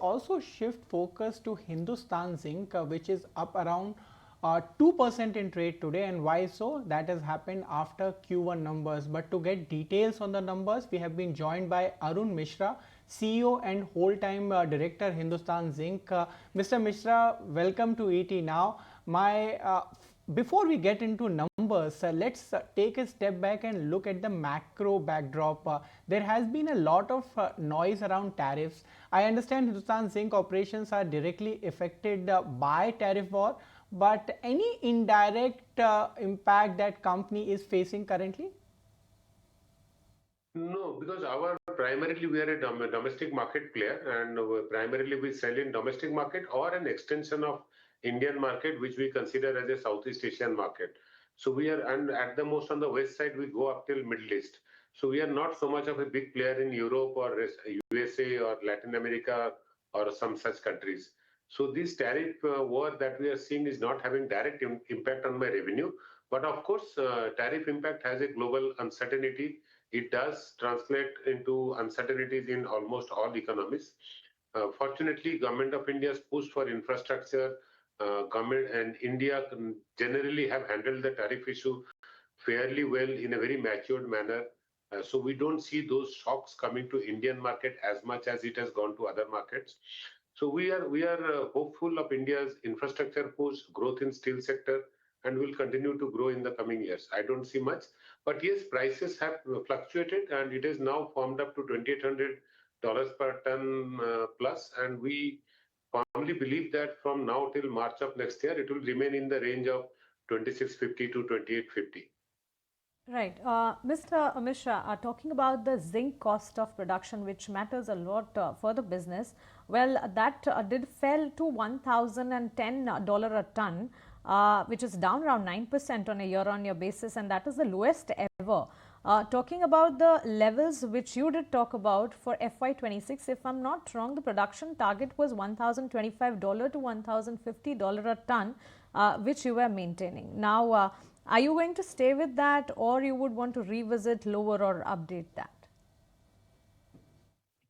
also shift focus to Hindustan Zinc, which is up around 2% in trade today. And why so? That has happened after Q1 numbers. But to get details on the numbers, we have been joined by Arun Misra, CEO and whole-time director Hindustan Zinc. Mr. Misra, welcome to ET Now. Before we get into numbers, let's take a step back and look at the macro backdrop. There has been a lot of noise around tariffs. I understand Hindustan Zinc operations are directly affected by tariff war, but any indirect impact that company is facing currently? No, because primarily we are a domestic market player, and primarily we sell in domestic market or an extension of Indian market, which we consider as a Southeast Asian market. So we are, and at the most on the west side, we go up till Middle East. So we are not so much of a big player in Europe or USA or Latin America or some such countries. So this tariff war that we are seeing is not having direct impact on my revenue. But of course, tariff impact has a global uncertainty. It does translate into uncertainties in almost all economies. Fortunately, Government of India's push for infrastructure, government and India generally have handled the tariff issue fairly well in a very matured manner. So we don't see those shocks coming to Indian market as much as it has gone to other markets. So we are hopeful of India's infrastructure push, growth in steel sector, and will continue to grow in the coming years. I don't see much, but yes, prices have fluctuated, and it is now formed up to $2,800 per ton plus, and we firmly believe that from now till March of next year, it will remain in the range of 2650 to 2850. Right. Mr. Misra, talking about the zinc cost of production, which matters a lot for the business, well, that did fell to $1,010 a ton, which is down around 9% on a year-on-year basis, and that is the lowest ever. Talking about the levels which you did talk about for FY26, if I'm not wrong, the production target was $1,025 to $1,050 a ton, which you were maintaining. Now, are you going to stay with that, or you would want to revisit lower or update that?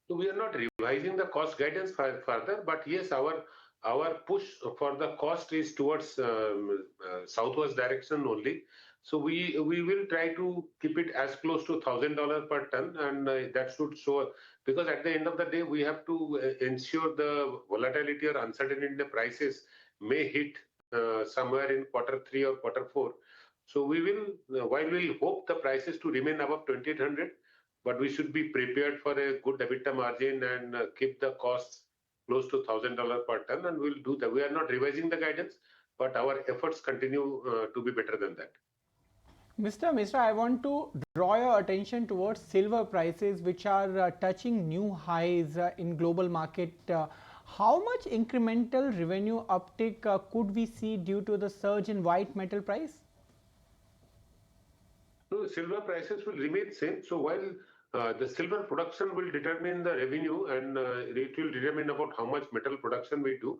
So we are not revising the cost guidance further, but yes, our push for the cost is towards southwest direction only. So we will try to keep it as close to $1,000 per ton, and that should show, because at the end of the day we have to ensure the volatility or uncertainty in the prices may hit somewhere in Q3 or Q4. So we will, while we'll hope the prices to remain above 2,800, but we should be prepared for a good EBITDA margin and keep the costs close to $1,000 per ton, and we'll do that. We are not revising the guidance, but our efforts continue to be better than that. Mr. Misra, I want to draw your attention towards silver prices, which are touching new highs in global market. How much incremental revenue uptick could we see due to the surge in white metal price? So silver prices will remain same. So while the silver production will determine the revenue, and it will determine about how much metal production we do,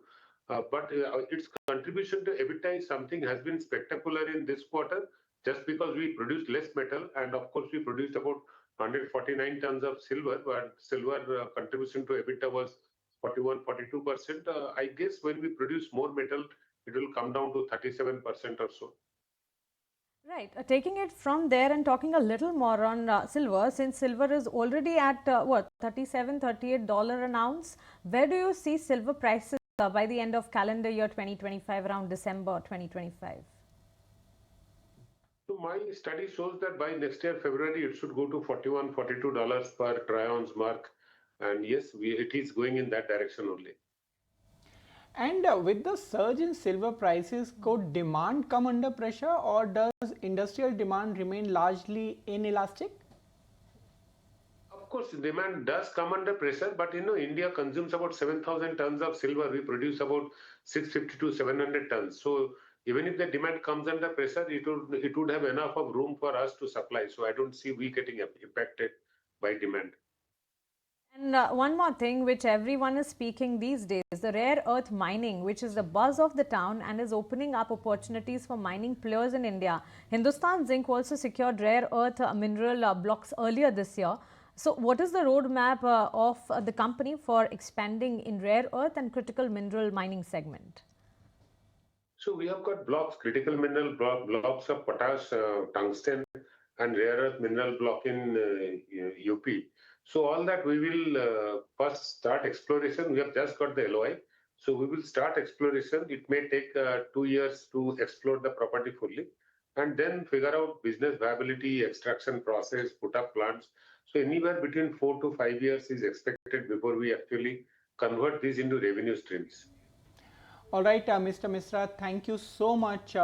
but its contribution to EBITDA is something has been spectacular in this quarter, just because we produced less metal, and of course we produced about 149 tons of silver, but silver contribution to EBITDA was 41-42%. I guess when we produce more metal, it will come down to 37% or so. Right. Taking it from there and talking a little more on silver, since silver is already at what, $37-38 an ounce, where do you see silver prices by the end of calendar year 2025, around December 2025? So my study shows that by next year, February, it should go to $41-42 per troy ounce mark. And yes, it is going in that direction only. And with the surge in silver prices, could demand come under pressure, or does industrial demand remain largely inelastic? Of course, demand does come under pressure, but India consumes about 7,000 tons of silver. We produce about 650 to 700 tons. So even if the demand comes under pressure, it would have enough of room for us to supply. So I don't see we getting impacted by demand. And one more thing which everyone is speaking these days, the rare earth mining, which is the buzz of the town and is opening up opportunities for mining players in India. Hindustan Zinc also secured rare earth mineral blocks earlier this year. So, what is the roadmap of the company for expanding in rare earth and critical mineral mining segment? So we have got blocks, critical mineral blocks of potash, tungsten, and rare earth mineral block in UP. So all that we will first start exploration. We have just got the LOI. So we will start exploration. It may take 2 years to explore the property fully and then figure out business viability, extraction process, put up plants. So anywhere between 4 to 5 years is expected before we actually convert these into revenue streams. All right, Mr. Misra, thank you so much